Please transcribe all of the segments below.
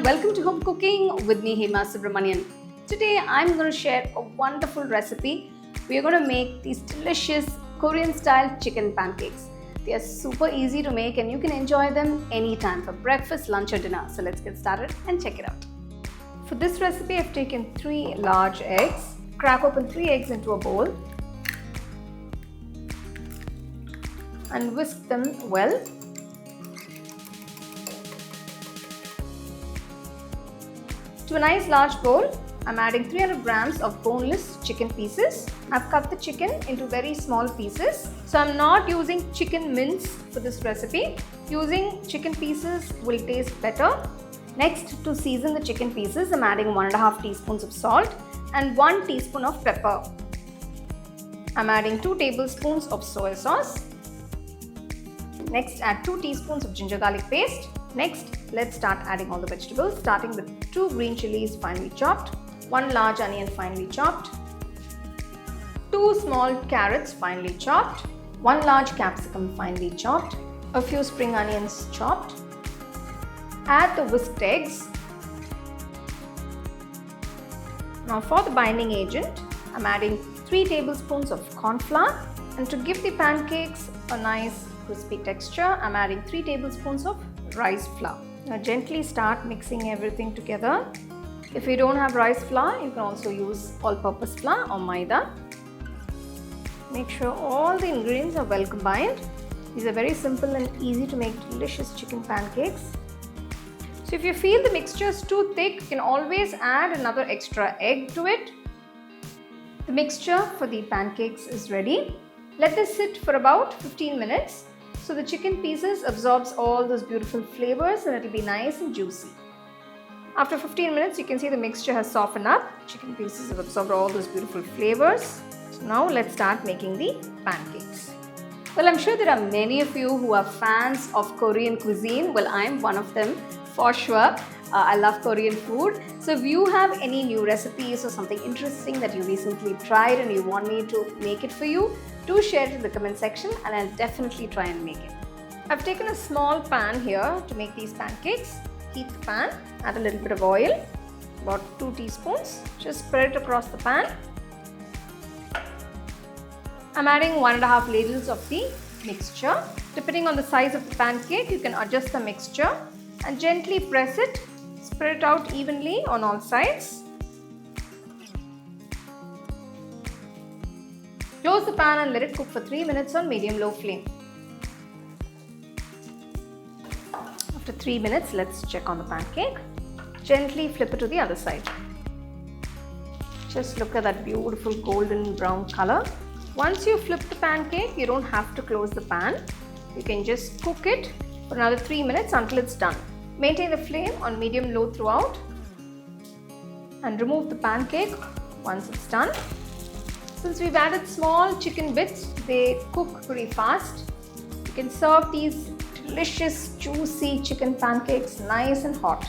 everyone, welcome to Home Cooking with me Hema Subramanian. Today I'm going to share a wonderful recipe. We are going to make these delicious Korean style chicken pancakes. They are super easy to make and you can enjoy them anytime for breakfast, lunch or dinner. So let's get started and check it out. For this recipe I've taken 3 large eggs. Crack open 3 eggs into a bowl and whisk them well. To a nice large bowl, I'm adding 300 grams of boneless chicken pieces. I've cut the chicken into very small pieces. So I'm not using chicken mince for this recipe. Using chicken pieces will taste better. Next, to season the chicken pieces, I'm adding 1.5 teaspoons of salt and 1 teaspoon of pepper. I'm adding 2 tablespoons of soy sauce. Next, add 2 teaspoons of ginger garlic paste. Next, let's start adding all the vegetables, starting with 2 green chilies finely chopped, 1 large onion finely chopped, 2 small carrots finely chopped, 1 large capsicum finely chopped, a few spring onions chopped. Add the whisked eggs. Now for the binding agent, I'm adding 3 tablespoons of corn flour, and to give the pancakes a nice crispy texture, I'm adding 3 tablespoons of rice flour. Now gently start mixing everything together. If you don't have rice flour, you can also use all-purpose flour or maida. Make sure all the ingredients are well combined. These are very simple and easy to make delicious chicken pancakes. So if you feel the mixture is too thick, you can always add another extra egg to it. The mixture for the pancakes is ready. Let this sit for about 15 minutes. So the chicken pieces absorbs all those beautiful flavors and it will be nice and juicy. After 15 minutes, you can see the mixture has softened up. Chicken pieces have absorbed all those beautiful flavors. So now let's start making the pancakes. Well, I'm sure there are many of you who are fans of Korean cuisine. Well, I'm one of them for sure. I love Korean food. So if you have any new recipes or something interesting that you recently tried and you want me to make it for you, do share it in the comment section and I'll definitely try and make it. I've taken a small pan here to make these pancakes. Heat the pan, add a little bit of oil, about 2 teaspoons. Just spread it across the pan. I'm adding 1.5 ladles of the mixture. Depending on the size of the pancake, you can adjust the mixture and gently press it. Spread it out evenly on all sides. Close the pan and let it cook for 3 minutes on medium-low flame. After 3 minutes, let's check on the pancake. Gently flip it to the other side. Just look at that beautiful golden brown color. Once you flip the pancake, you don't have to close the pan. You can just cook it for another 3 minutes until it's done. Maintain the flame on medium-low throughout and remove the pancake once it's done. Since we've added small chicken bits, they cook pretty fast. You can serve these delicious, juicy chicken pancakes nice and hot.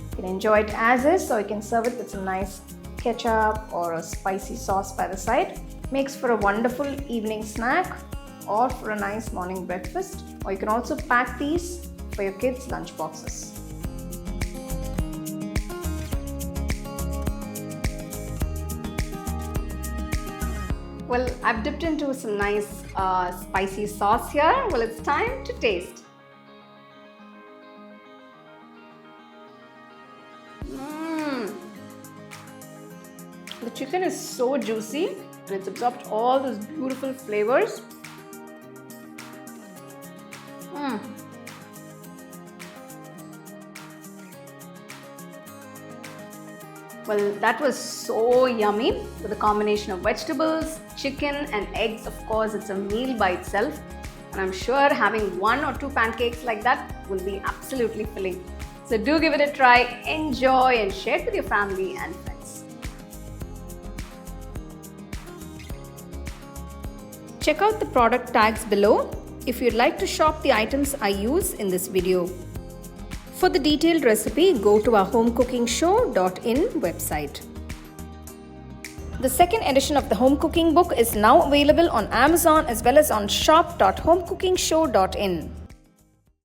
You can enjoy it as is, or you can serve it with some nice ketchup or a spicy sauce by the side. Makes for a wonderful evening snack or for a nice morning breakfast. Or you can also pack these for your kids' lunch boxes. Well, I've dipped into some nice spicy sauce here. Well, it's time to taste. The chicken is so juicy and it's absorbed all those beautiful flavors. Well, that was so yummy with a combination of vegetables, chicken and eggs. Of course, it's a meal by itself. And I'm sure having 1 or 2 pancakes like that will be absolutely filling. So do give it a try, enjoy and share it with your family and friends. Check out the product tags below if you'd like to shop the items I use in this video. For the detailed recipe, go to our HomeCookingShow.in website. The second edition of the home cooking book is now available on Amazon as well as on shop.homecookingshow.in.